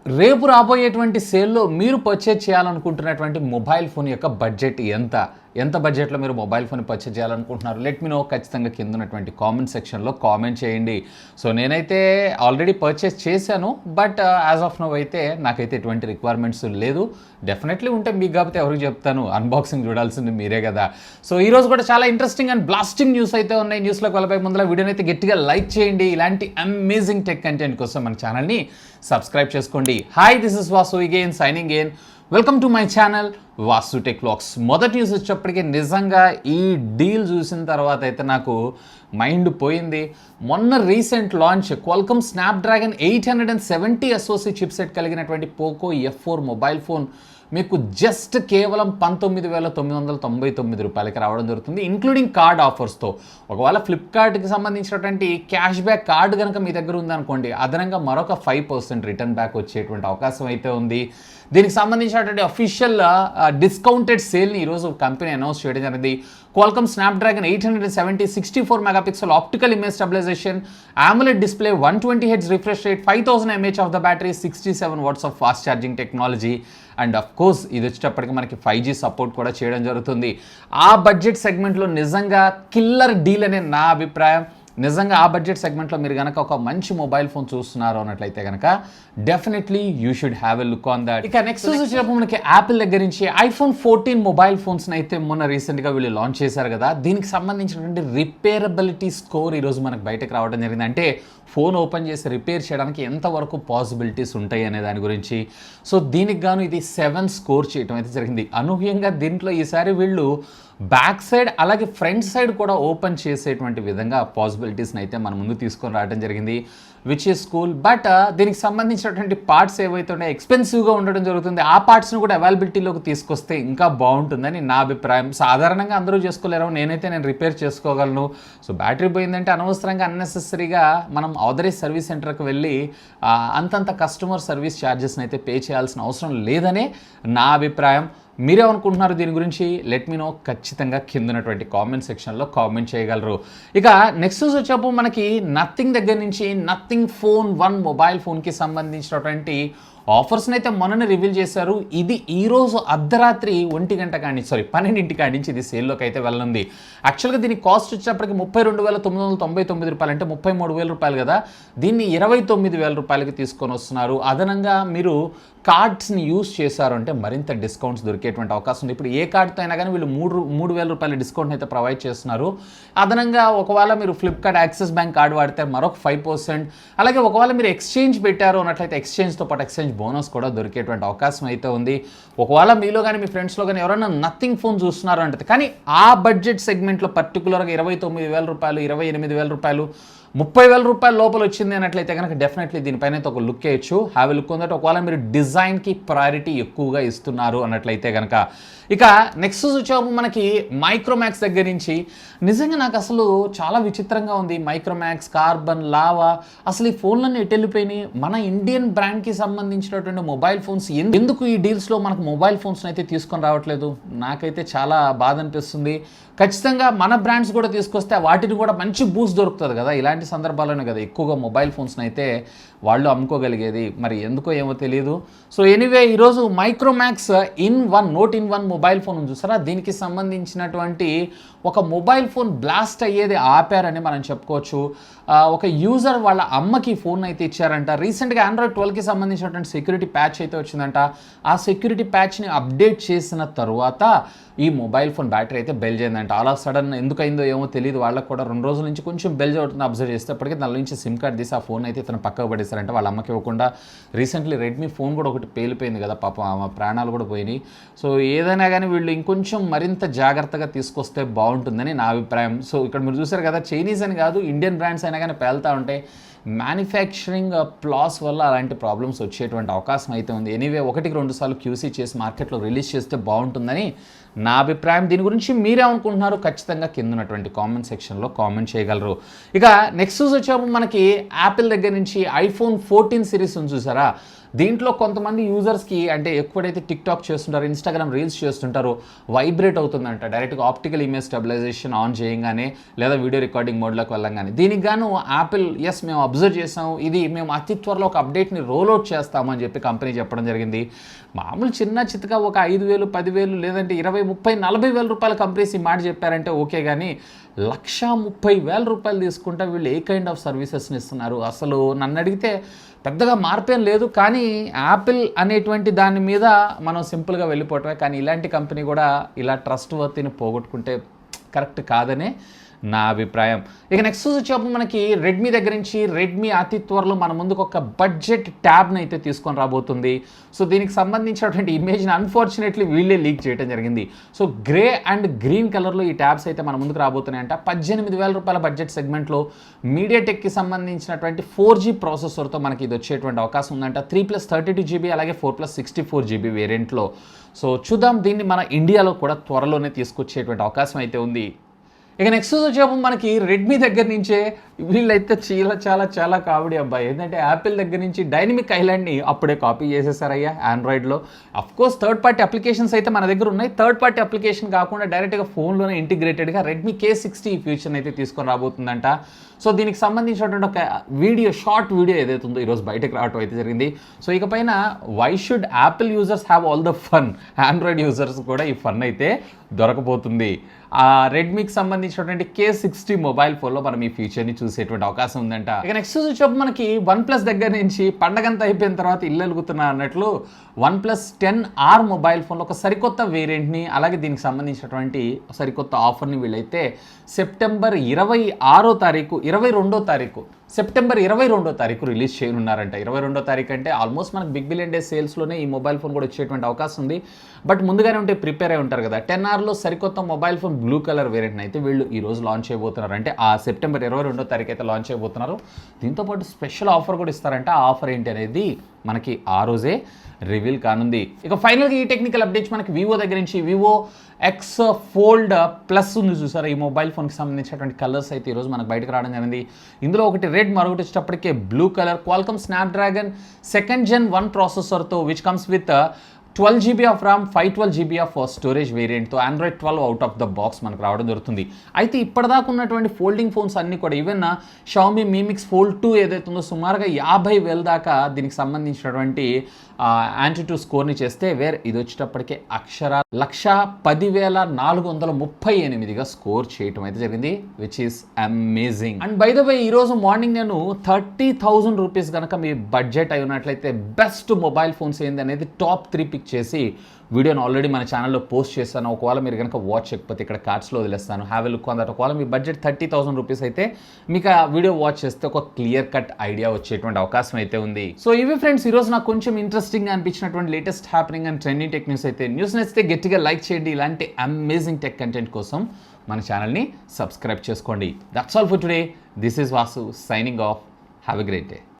రేపు రాబోయేటువంటి సేల్లో మీరు పర్చేజ్ చేయాలనుకుంటున్నటువంటి మొబైల్ ఫోన్ యొక్క బడ్జెట్ ఎంత బడ్జెట్లో మీరు మొబైల్ ఫోన్ పర్చేజ్ చేయాలనుకుంటున్నారు? Let me know. ఖచ్చితంగా కింద ఉన్నటువంటి కామెంట్ సెక్షన్లో కామెంట్ చేయండి. సో నేనైతే ఆల్రెడీ పర్చేస్ చేశాను, బట్ యాజ్ ఆఫ్ నో అయితే నాకైతే ఎటువంటి రిక్వైర్మెంట్స్ లేదు. డెఫినెట్లీ ఉంటే మీకు కాకపోతే ఎవరికి చెప్తాను? అన్బాక్సింగ్ చూడాల్సింది మీరే కదా. సో ఈరోజు కూడా చాలా ఇంట్రెస్టింగ్ అండ్ బ్లాస్టింగ్ న్యూస్ అయితే ఉన్నాయి. న్యూస్లోకి వెళ్ళబోయే ముందులో వీడియోని అయితే గట్టిగా లైక్ చేయండి. ఇలాంటి అమేజింగ్ టెక్ కంటెంట్ కోసం మన ఛానల్ని సబ్స్క్రైబ్ చేసుకోండి. Hi, this is Vasu again signing in. Welcome to my channel VaasuTechVlogs. మొదటి న్యూస్ వచ్చేప్పటికీ నిజంగా ఈ డీల్ చూసిన తర్వాత అయితే నాకు మైండ్ పోయింది. మొన్న recent launch Qualcomm Snapdragon 870 SoC chipset కలిగినటువంటి పోకో F4 మొబైల్ ఫోన్ మీకు జస్ట్ కేవలం 19,999 రూపాయలకి రావడం జరుగుతుంది, ఇంక్లూడింగ్ కార్డ్ ఆఫర్స్తో. ఒకవేళ ఫ్లిప్కార్ట్కి సంబంధించినటువంటి క్యాష్ బ్యాక్ కార్డు కనుక మీ దగ్గర ఉందనుకోండి, అదనంగా మరొక 5% రిటర్న్ బ్యాక్ వచ్చేటువంటి అవకాశం అయితే ఉంది. దీనికి సంబంధించినటువంటి అఫీషియల్ డిస్కౌంటెడ్ సేల్ని ఈరోజు కంపెనీ అనౌన్స్ చేయడం జరిగింది. Qualcomm Snapdragon 870 64 megapixel optical image stabilisation, AMOLED display, 120 Hz refresh rate, 5000 mAh of the battery, 67 watts of fast charging technology, and of course ఇది వచ్చేటప్పటికి మనకి 5G సపోర్ట్ కూడా చేయడం జరుగుతుంది. ఆ బడ్జెట్ సెగ్మెంట్లో నిజంగా కిల్లర్ డీల్ అనే నా అభిప్రాయం. నిజంగా ఆ బడ్జెట్ సెగ్మెంట్లో మీరు కనుక ఒక మంచి మొబైల్ ఫోన్ చూస్తున్నారు అన్నట్లయితే కనుక definitely you should have a look on that. ఇక నెక్స్ట్ వచ్చినప్పుడు మనకి యాపిల్ దగ్గర నుంచి iPhone 14 మొబైల్ ఫోన్స్ని అయితే మొన్న రీసెంట్గా వీళ్ళు లాంచ్ చేశారు కదా. దీనికి సంబంధించినటువంటి రిపేరబిలిటీ స్కోర్ ఈరోజు మనకు బయటకు రావడం జరిగింది. అంటే ఫోన్ ఓపెన్ చేసి రిపేర్ చేయడానికి ఎంతవరకు పాసిబిలిటీస్ ఉంటాయి అనే దాని గురించి. సో దీనికి గాను ఇది 7 స్కోర్ చేయడం అయితే జరిగింది. అనూహ్యంగా దీంట్లో ఈసారి వీళ్ళు బ్యాక్ సైడ్ అలాగే ఫ్రంట్ సైడ్ కూడా ఓపెన్ చేసేటువంటి విధంగా పాసిబిలిటీస్ని అయితే మన ముందు తీసుకొని రావడం జరిగింది, విచ్ ఈస్ కూల్. బట్ దీనికి సంబంధించినటువంటి పార్ట్స్ ఏవైతే ఉన్నాయో ఎక్స్పెన్సివ్గా ఉండడం జరుగుతుంది. ఆ పార్ట్స్ని కూడా అవైలబిలిటీలోకి తీసుకొస్తే ఇంకా బాగుంటుందని నా అభిప్రాయం. సాధారణంగా అందరూ చేసుకోలేరు, నేను రిపేర్ చేసుకోగలను. సో బ్యాటరీ పోయిందంటే అనవసరంగా అన్నెసెసరీగా మనం ఆథరైజ్ సర్వీస్ సెంటర్కి వెళ్ళి అంతంత కస్టమర్ సర్వీస్ ఛార్జెస్ని అయితే పే చేయాల్సిన అవసరం లేదనే నా అభిప్రాయం. మీరేమనుకుంటున్నారు దీని గురించి? Let me know. ఖచ్చితంగా కింద ఉన్నటువంటి కామెంట్ సెక్షన్లో కామెంట్ చేయగలరు. ఇక నెక్స్ట్ వచ్చేప్పుడు మనకి నథింగ్ దగ్గర నుంచి నథింగ్ ఫోన్ 1 మొబైల్ ఫోన్కి సంబంధించినటువంటి ఆఫర్స్ని అయితే మొన్ననే రివీల్ చేశారు. ఇది ఈరోజు అర్ధరాత్రి 12 కాడి నుంచి ఇది సేల్లోకి అయితే వెళ్ళనుంది. యాక్చువల్గా దీని కాస్ట్ వచ్చేప్పటికి 32,999 రూపాయలు, అంటే 33,000 రూపాయలు కదా. దీన్ని 29,000 రూపాయలకి తీసుకొని వస్తున్నారు. అదనంగా మీరు కార్డ్స్ని యూజ్ చేశారు అంటే మరింత డిస్కౌంట్స్ దొరికేటువంటి అవకాశం ఉంది. ఇప్పుడు ఏ కార్డ్తో అయినా కానీ వీళ్ళు 3,000 రూపాయల డిస్కౌంట్ అయితే ప్రొవైడ్ చేస్తున్నారు. అదనంగా ఒకవేళ మీరు ఫ్లిప్కార్ట్ యాక్సిస్ బ్యాంక్ కార్డు వాడితే మరొక 5%, అలాగే ఒకవేళ మీరు ఎక్స్చేంజ్ పెట్టారు అన్నట్లయితే ఎక్స్చేంజ్తో పాటు ఎక్స్చేంజ్ బోనస్ కూడా దొరికేటువంటి అవకాశం అయితే ఉంది. ఒకవేళ మీలో కానీ మీ ఫ్రెండ్స్లో కానీ ఎవరైనా నథింగ్ ఫోన్ చూస్తున్నారు అంటే, కానీ ఆ బడ్జెట్ సెగ్మెంట్లో పర్టికులర్గా 29,000 రూపాయలు, 28,000 రూపాయలు, 30,000 రూపాయల లోపల వచ్చింది అన్నట్లయితే కనుక డెఫినెట్లీ దీనిపైన అయితే ఒక లుక్ వేయచ్చు, హ్యావ్ ఎ లుక్ ఉందట. ఒకవేళ మీరు డిజైన్కి ప్రయారిటీ ఎక్కువగా ఇస్తున్నారు అన్నట్లయితే కనుక. ఇక నెక్స్ట్ వచ్చేప్పుడు మనకి మైక్రోమాక్స్ దగ్గర నుంచి నిజంగా నాకు అసలు చాలా విచిత్రంగా ఉంది. మైక్రోమాక్స్, కార్బన్, లావా, అసలు ఈ ఫోన్లన్నీ ఎటు వెళ్ళిపోయినాయి? మన ఇండియన్ బ్రాండ్కి సంబంధించినటువంటి మొబైల్ ఫోన్స్ ఎందుకు ఈ డీల్స్లో మనకు మొబైల్ ఫోన్స్ని అయితే తీసుకొని రావట్లేదు? నాకైతే చాలా బాధ అనిపిస్తుంది. ఖచ్చితంగా మన బ్రాండ్స్ కూడా తీసుకొస్తే వాటిని కూడా మంచి బూస్ట్ దొరుకుతుంది కదా. ఇలాంటి సందర్భాల్లోనే కదా ఎక్కువగా మొబైల్ ఫోన్స్ని అయితే వాళ్ళు అమ్ముకోగలిగేది. మరి ఎందుకో ఏమో తెలియదు. సో ఎనీవే, ఈరోజు Micromax note in one mobile phone చూసారా, దీనికి సంబంధించినటువంటి ఒక మొబైల్ ఫోన్ బ్లాస్ట్ అయ్యేది ఆపారని మనం చెప్పుకోవచ్చు. ఒక యూజర్ వాళ్ళ అమ్మకి ఫోన్ అయితే ఇచ్చారంట. రీసెంట్గా Android 12కి సంబంధించినటువంటి సెక్యూరిటీ ప్యాచ్ అయితే వచ్చిందంట. ఆ సెక్యూరిటీ ప్యాచ్ని అప్డేట్ చేసిన తర్వాత ఈ మొబైల్ ఫోన్ బ్యాటరీ అయితే బెల్ చేయిందంట. ఆల్ ఆఫ్ సడన్ ఎందుకైందో ఏమో తెలియదు. వాళ్ళకి కూడా 2 రోజుల నుంచి కొంచెం బెల్ అవుతుంది అబ్జర్వ్ చేసేటప్పటికీ దాని నుంచి సిమ్ కార్డ్ తీసి ఆ ఫోన్ అయితే తను పక్కకు పడేశారంటే వాళ్ళ అమ్మకి ఇవ్వకుండా. రీసెంట్లీ రెడ్మీ ఫోన్ కూడా ఒకటి పేలిపోయింది కదా, పాపం ఆమె ప్రాణాలు కూడా పోయినాయి. సో ఏదైనా కానీ వీళ్ళు ఇంకొంచెం మరింత జాగ్రత్తగా తీసుకొస్తే బాగుంటుందని నా అభిప్రాయం. సో ఇక్కడ మీరు చూసారు కదా, చైనీస్ అని కాదు ఇండియన్ బ్రాండ్స్ అయినా కానీ పేలుతూ ఉంటాయి. మ్యానుఫ్యాక్చరింగ్ ప్లాస్ వల్ల అలాంటి ప్రాబ్లమ్స్ వచ్చేటువంటి అవకాశం అయితే ఉంది. ఎనీవే 1-2 సార్లు క్యూసీ చేసి మార్కెట్లో రిలీజ్ చేస్తే బాగుంటుందని నా అభిప్రాయం. దీని గురించి మీరేమనుకుంటున్నారు? ఖచ్చితంగా కింద ఉన్నటువంటి కామెంట్ సెక్షన్లో కామెంట్ చేయగలరు. ఇక నెక్స్ట్ వచ్చేప్పుడు మనకి యాపిల్ దగ్గర నుంచి iPhone 14 సిరీస్ ఉంది చూసారా, దీంట్లో కొంతమంది యూజర్స్కి అంటే ఎప్పుడైతే టిక్టాక్ చేస్తుంటారో, ఇన్స్టాగ్రామ్ రీల్స్ చేస్తుంటారో వైబ్రేట్ అవుతుందంట డైరెక్ట్గా ఆప్టికల్ ఇమేజ్ స్టెబిలైజేషన్ ఆన్ చేయగానే లేదా వీడియో రికార్డింగ్ మోడ్లోకి వెళ్ళంగానే. దీనికి గాను యాపిల్ మేము అబ్జర్వ్ చేసాము, ఇది మేము అతి త్వరలో ఒక అప్డేట్ని రోల్అవుట్ చేస్తామని చెప్పి కంపెనీ చెప్పడం జరిగింది. మామూలు చిన్న చిత్తగా ఒక 5,000, 10,000 లేదంటే 20, 30, 40 వేల రూపాయల కంపెనీస్ ఈ మాట చెప్పారంటే ఓకే, కానీ 1,30,000 రూపాయలు తీసుకుంటే వీళ్ళు ఏ కైండ్ ఆఫ్ సర్వీసెస్ని ఇస్తున్నారు? అసలు నన్ను అడిగితే పెద్దగా మార్పేం లేదు, కానీ యాపిల్ అనేటువంటి దాని మీద మనం సింపుల్గా వెళ్ళిపోవటమే. కానీ ఇలాంటి కంపెనీ కూడా ఇలా ట్రస్ట్ వర్తిని పోగొట్టుకుంటే కరెక్ట్ కాదనే నా అభిప్రాయం. ఇక నెక్స్ట్ వచ్చేప్పుడు మనకి రెడ్మీ దగ్గర నుంచి రెడ్మీ అతి త్వరలో మన ముందుకు ఒక బడ్జెట్ ట్యాబ్ని అయితే తీసుకొని రాబోతుంది. సో దీనికి సంబంధించినటువంటి ఇమేజ్ని అన్ఫార్చునేట్లీ వీళ్ళే లీక్ చేయడం జరిగింది. సో గ్రే అండ్ గ్రీన్ కలర్లో ఈ ట్యాబ్స్ అయితే మన ముందుకు రాబోతున్నాయంట. 18,000 రూపాయల బడ్జెట్ సెగ్మెంట్లో మీడియాటెక్కి సంబంధించినటువంటి 4G ప్రాసెసర్తో మనకి ఇది వచ్చేటువంటి అవకాశం ఉందంట. 3+32GB అలాగే 4+64GB వేరియంట్లో. సో చూద్దాం, దీన్ని మన ఇండియాలో కూడా త్వరలోనే తీసుకొచ్చేటువంటి అవకాశం అయితే ఉంది. ఇక నెక్స్ట్ వచ్చేప్పుడు మనకి రెడ్మీ దగ్గర నుంచే వీళ్ళైతే చాలా కామెడీ అబ్బాయి. ఏంటంటే యాపిల్ దగ్గర నుంచి డైనమిక్ ఐలాండ్ని అప్పుడే కాపీ చేసేసారయ్యా ఆండ్రాయిడ్లో. అఫ్కోర్స్ థర్డ్ పార్టీ అప్లికేషన్స్ అయితే మన దగ్గర ఉన్నాయి. థర్డ్ పార్టీ అప్లికేషన్ కాకుండా డైరెక్ట్గా ఫోన్లోనే ఇంటిగ్రేటెడ్గా రెడ్మీ K60 ఫ్యూచర్ని అయితే తీసుకొని రాబోతుందంట. సో దీనికి సంబంధించినటువంటి ఒక షార్ట్ వీడియో ఏదైతే ఉందో ఈరోజు బయటకు రావడం అయితే జరిగింది. సో ఇకపైన why should Apple users have all the fun, Android users కూడా ఈ ఫన్ అయితే దొరకబోతుంది. ఆ రెడ్మీకి సంబంధించినటువంటి K60 మొబైల్ ఫోన్లో మనం ఈ ఫీచర్ని చూసేటువంటి అవకాశం ఉందంట. ఇక నెక్స్ట్ వచ్చేప్పుడు మనకి OnePlus దగ్గర నుంచి పండగంతా అయిపోయిన తర్వాత ఇల్లు అలుగుతున్నా అన్నట్లు OnePlus 10R మొబైల్ ఫోన్లో ఒక సరికొత్త వేరియంట్ని అలాగే దీనికి సంబంధించినటువంటి సరికొత్త ఆఫర్ని వీళ్ళైతే సెప్టెంబర్ 22వ తారీఖు సెప్టెంబర్ 22వ తారీఖు రిలీజ్ చేయనున్నారంట. 22వ తారీఖు అంటే ఆల్మోస్ట్ మనకు బిగ్ బిలియన్ డే సేల్స్లోనే ఈ మొబైల్ ఫోన్ కూడా వచ్చేటువంటి అవకాశం ఉంది. బట్ ముందుగానే ఉంటే ప్రిపేర్ అయి ఉంటారు కదా. 10Rలో సరికొత్త మొబైల్ ఫోన్ బ్లూ కలర్ వేరియంట్ని అయితే వీళ్ళు ఈరోజు లాంచ్ చేయబోతున్నారు. అంటే ఆ సెప్టెంబర్ 22వ తారీఖు అయితే లాంచ్ చేయబోతున్నారు. దీంతోపాటు స్పెషల్ ఆఫర్ కూడా ఇస్తారంట. ఆ ఆఫర్ ఏంటి అనేది మనకి ఆ రోజే రివీల్ కానుంది. ఇక ఫైనల్గా ఈ టెక్నికల్ అప్డేట్స్ మనకి వివో దగ్గర నుంచి వివో ఎక్స్ ఫోల్డ్ ప్లస్ ఉంది చూసారా, ఈ మొబైల్ ఫోన్కి సంబంధించినటువంటి కలర్స్ అయితే ఈరోజు మనకు బయటకు రావడం జరిగింది. ఇందులో ఒకటి రెడ్, మరొకటి వచ్చేటప్పటికే blue colour. Qualcomm Snapdragon 2nd Gen 1 ప్రాసెసర్తో which comes with 12GB of RAM, 512GB of storage వేరియంట్తో Android 12 out of the box మనకు రావడం జరుగుతుంది. అయితే ఇప్పటిదాకా ఉన్నటువంటి ఫోల్డింగ్ ఫోన్స్ అన్నీ కూడా even Xiaomi Mi Mix Fold 2 ఏదైతే ఉందో సుమారుగా 50,000 దాకా దీనికి సంబంధించినటువంటి యాంటిట్యూడ్ స్కోర్ని చేస్తే ఇది వచ్చేటప్పటికే అక్షర 110,438గా స్కోర్ చేయటం అయితే జరిగింది, which is amazing. And by the way ఈరోజు మార్నింగ్ నేను 30,000 రూపీస్ కనుక మీ బడ్జెట్ అయి ఉన్నట్లయితే బెస్ట్ మొబైల్ ఫోన్స్ ఏంది అనేది టాప్ 3 పిక్ చేసి వీడియోని ఆల్రెడీ మన ఛానల్లో పోస్ట్ చేస్తాను. ఒకవేళ మీరు కనుక వాచ్ చేయకపోతే ఇక్కడ కార్డ్స్లో వదిలేస్తాను, have a look on that. ఒకవేళ మీ బడ్జెట్ 30,000 రూపీస్ అయితే మీకు ఆ వీడియో వాచ్ చేస్తే ఒక క్లియర్ కట్ ఐడియా వచ్చేటువంటి అవకాశం అయితే ఉంది. సో ఇవి ఫ్రెండ్స్ ఈరోజు నాకు కొంచెం ఇంట్రెస్టింగ్గా అనిపించినటువంటి latest happening and trending tech news అయితే. న్యూస్ నచ్చితే గట్టిగా లైక్ చేయండి. ఇలాంటి అమేజింగ్ టెక్ కంటెంట్ కోసం మన ఛానల్ని సబ్స్క్రైబ్ చేసుకోండి. That's all for today. This is Vasu signing off. Have a great day.